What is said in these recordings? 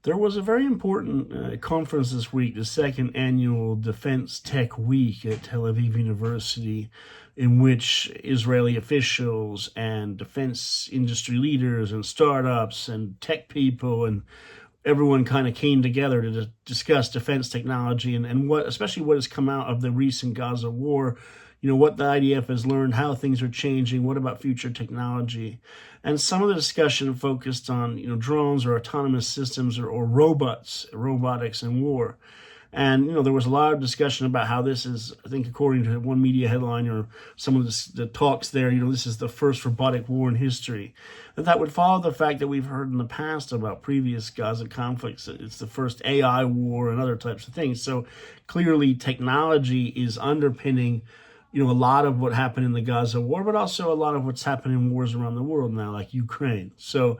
There was a very important conference this week, the second annual Defense Tech Week at Tel Aviv University, in which Israeli officials and defense industry leaders and startups and tech people and everyone kind of came together to discuss defense technology and what, especially what has come out of the recent Gaza war, what the IDF has learned, how things are changing, what about future technology. And some of the discussion focused on, drones or autonomous systems or robotics in war. And, there was a lot of discussion about how this is, I think, according to one media headline or some of the talks there, this is the first robotic war in history. That would follow the fact that we've heard in the past about previous Gaza conflicts. It's the first AI war and other types of things. So clearly technology is underpinning a lot of what happened in the Gaza war, but also a lot of what's happening in wars around the world now, like Ukraine. So,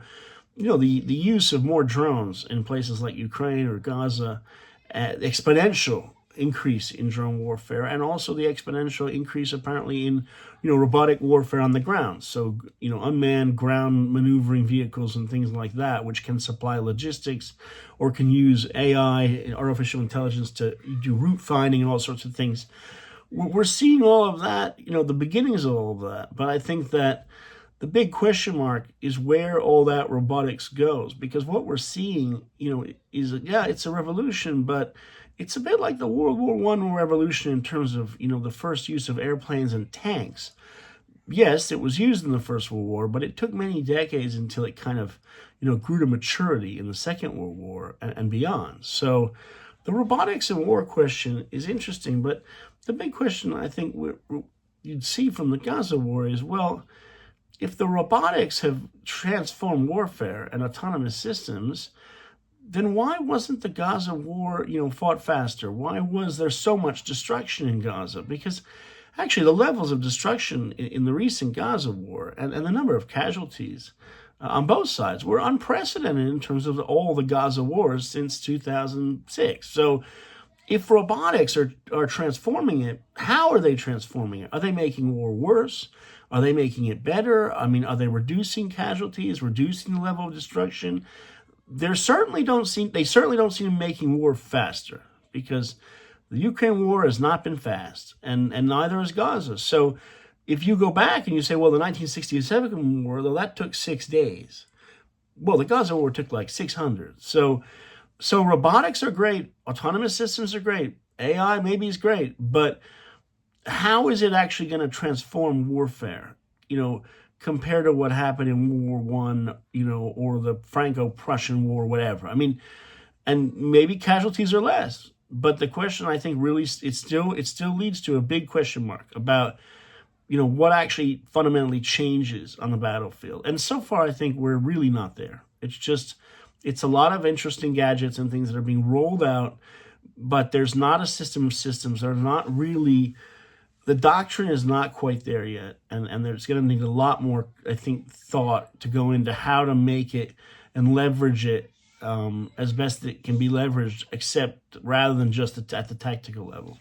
the use of more drones in places like Ukraine or Gaza, exponential increase in drone warfare, and also the exponential increase apparently in, robotic warfare on the ground. So, unmanned ground maneuvering vehicles and things like that, which can supply logistics or can use AI, artificial intelligence, to do route finding and all sorts of things. We're seeing all of that, the beginnings of all of that. But I think that the big question mark is where all that robotics goes. Because what we're seeing, is, it's a revolution, but it's a bit like the World War I revolution in terms of, the first use of airplanes and tanks. Yes, it was used in the First World War, but it took many decades until it kind of, grew to maturity in the Second World War and beyond. So the robotics and war question is interesting, but the big question I think you'd see from the Gaza war is, well, if the robotics have transformed warfare and autonomous systems, then why wasn't the Gaza war, fought faster? Why was there so much destruction in Gaza? Because actually the levels of destruction in the recent Gaza war and the number of casualties on both sides were unprecedented in terms of all the Gaza wars since 2006. So if robotics are transforming it, how are they transforming it? Are they making war worse? Are they making it better? I mean, are they reducing casualties, reducing the level of destruction? They certainly don't seem making war faster, because the Ukraine war has not been fast, and neither has Gaza. So if you go back and you say, well, the 1967 war, though, that took 6 days. Well, the Gaza war took like 600. So robotics are great. Autonomous systems are great. AI maybe is great. But how is it actually going to transform warfare, compared to what happened in World War I, or the Franco-Prussian War, whatever? I mean, and maybe casualties are less. But the question, I think, really, it still leads to a big question mark about, what actually fundamentally changes on the battlefield. And so far, I think we're really not there. It's a lot of interesting gadgets and things that are being rolled out, but there's not a system of systems. They're not really, the doctrine is not quite there yet. And there's going to need a lot more, I think, thought to go into how to make it and leverage it as best it can be leveraged, except rather than just at the tactical level.